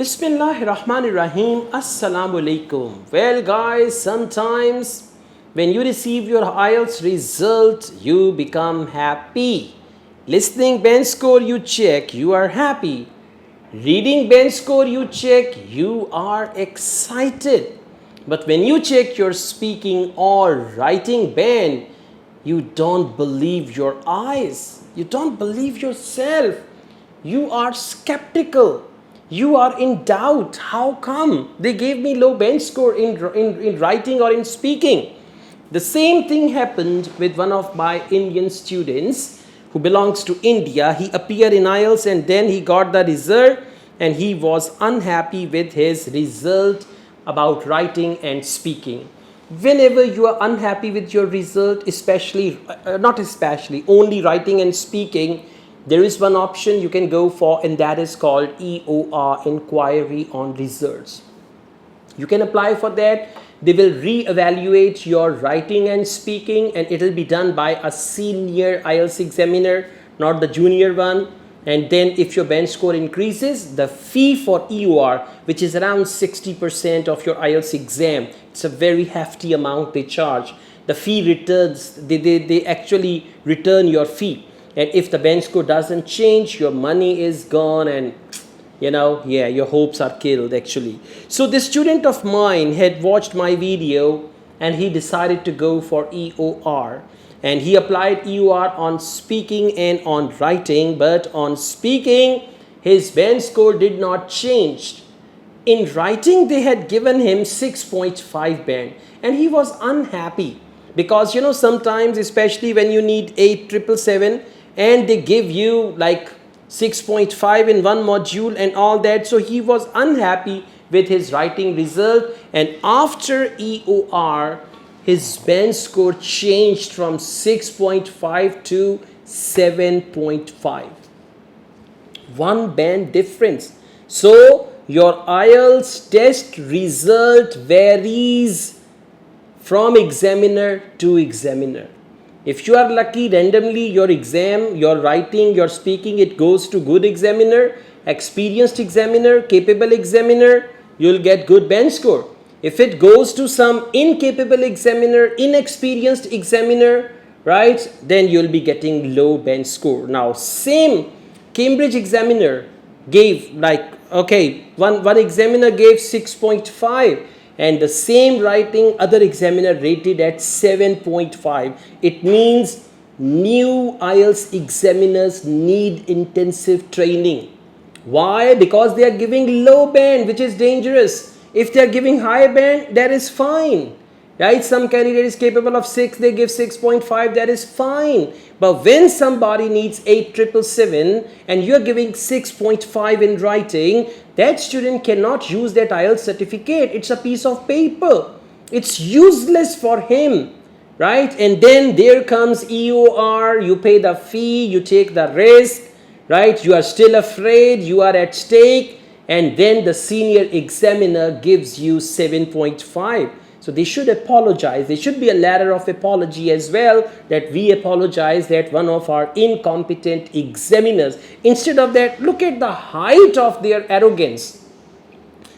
Bismillahirrahmanirrahim. Assalamu alaikum. Well, guys, sometimes when you receive your IELTS result, you become happy. Listening bench score, you check, you are happy. Reading bench score, you check, you are excited. But when you check your speaking or writing band, you don't believe your eyes. You don't believe yourself. You are skeptical. You are in doubt. How come they gave me low bench score in writing or in speaking? The same thing happened with one of my Indian students who belongs to India. He appeared in IELTS and then he got the result and he was unhappy with his result about writing and speaking. Whenever you are unhappy with your result, only writing and speaking, there is one option you can go for, and that is called EOR, Inquiry on Results. You can apply for that. They will re-evaluate your writing and speaking, and it will be done by a senior IELTS examiner, not the junior one. And then if your bench score increases, the fee for EOR, which is around 60% of your IELTS exam, it's a very hefty amount they charge. The fee returns, they actually return your fee. And if the bench score doesn't change, your money is gone and your hopes are killed actually. So this student of mine had watched my video and he decided to go for EOR. And he applied EOR on speaking and on writing, but on speaking, his bench score did not change. In writing, they had given him 6.5 band, and he was unhappy because sometimes, especially when you need 8,777, and they give you like 6.5 in one module and all that, so he was unhappy with his writing result. And after EOR, his bench score changed from 6.5 to 7.5. One band difference. So your IELTS test result varies from examiner to examiner. If you are lucky, randomly your exam, your writing, your speaking, it goes to good examiner, experienced examiner, capable examiner, you'll get good bench score. If it goes to some incapable examiner, inexperienced examiner, right, then you'll be getting low bench score. Now, same Cambridge examiner gave one examiner gave 6.5 and the same writing other examiner rated at 7.5. It means new IELTS examiners need intensive training. Why? Because they are giving low band, which is dangerous. If they are giving high band, that is fine, right? Some candidate is capable of 6, they give 6.5, that is fine. But when somebody needs 8,777 and you are giving 6.5 in writing, that student cannot use that IELTS certificate. It's a piece of paper. It's useless for him, right? And then there comes EOR, you pay the fee, you take the risk, right? You are still afraid, you are at stake. And then the senior examiner gives you 7.5. So they should apologize. There should be a letter of apology as well, that we apologize that one of our incompetent examiners. Instead of that, look at the height of their arrogance.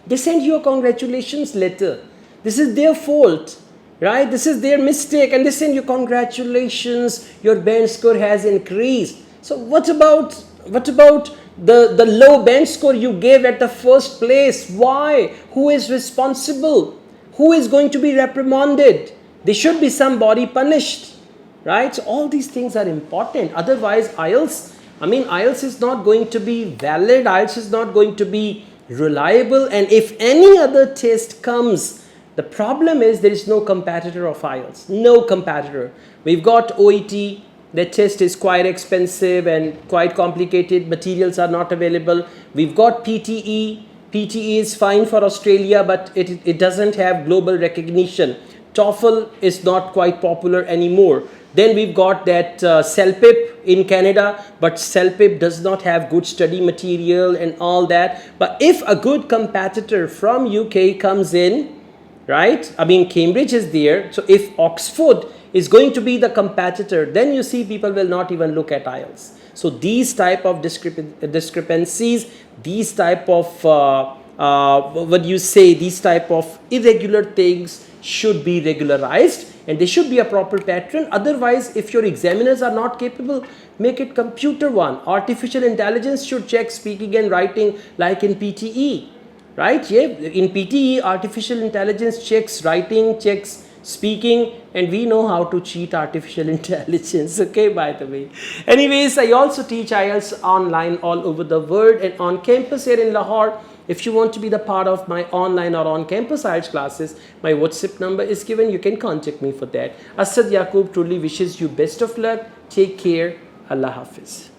They send you a congratulations letter. This is their fault, right? This is their mistake. And they send you congratulations, your bench score has increased. So what about the low bench score you gave at the first place? Why? Who is responsible? Who is going to be reprimanded? There should be somebody punished, right? So all these things are important. Otherwise, IELTS is not going to be valid. IELTS is not going to be reliable. And if any other test comes, the problem is there is no competitor of IELTS. No competitor. We've got OET. The test is quite expensive and quite complicated. Materials are not available. We've got PTE. PTE is fine for Australia, but it doesn't have global recognition. TOEFL is not quite popular anymore. Then we've got that CELPIP in Canada, but CELPIP does not have good study material and all that. But if a good competitor from UK comes in, right? Cambridge is there. So if Oxford is going to be the competitor, then you see people will not even look at IELTS. So these type of discrepancies, these type of what you say, these type of irregular things should be regularized, and there should be a proper pattern. Otherwise, if your examiners are not capable, make it computer one. Artificial intelligence should check speaking and writing like in PTE, right? Yeah, in PTE, artificial intelligence checks writing, checks speaking, and we know how to cheat artificial intelligence, okay, by the way. Anyways, I also teach IELTS online all over the world and on campus here in Lahore. If you want to be the part of my online or on-campus IELTS classes, my WhatsApp number is given. You can contact me for that. Asad Yaqub truly wishes you best of luck. Take care. Allah Hafiz.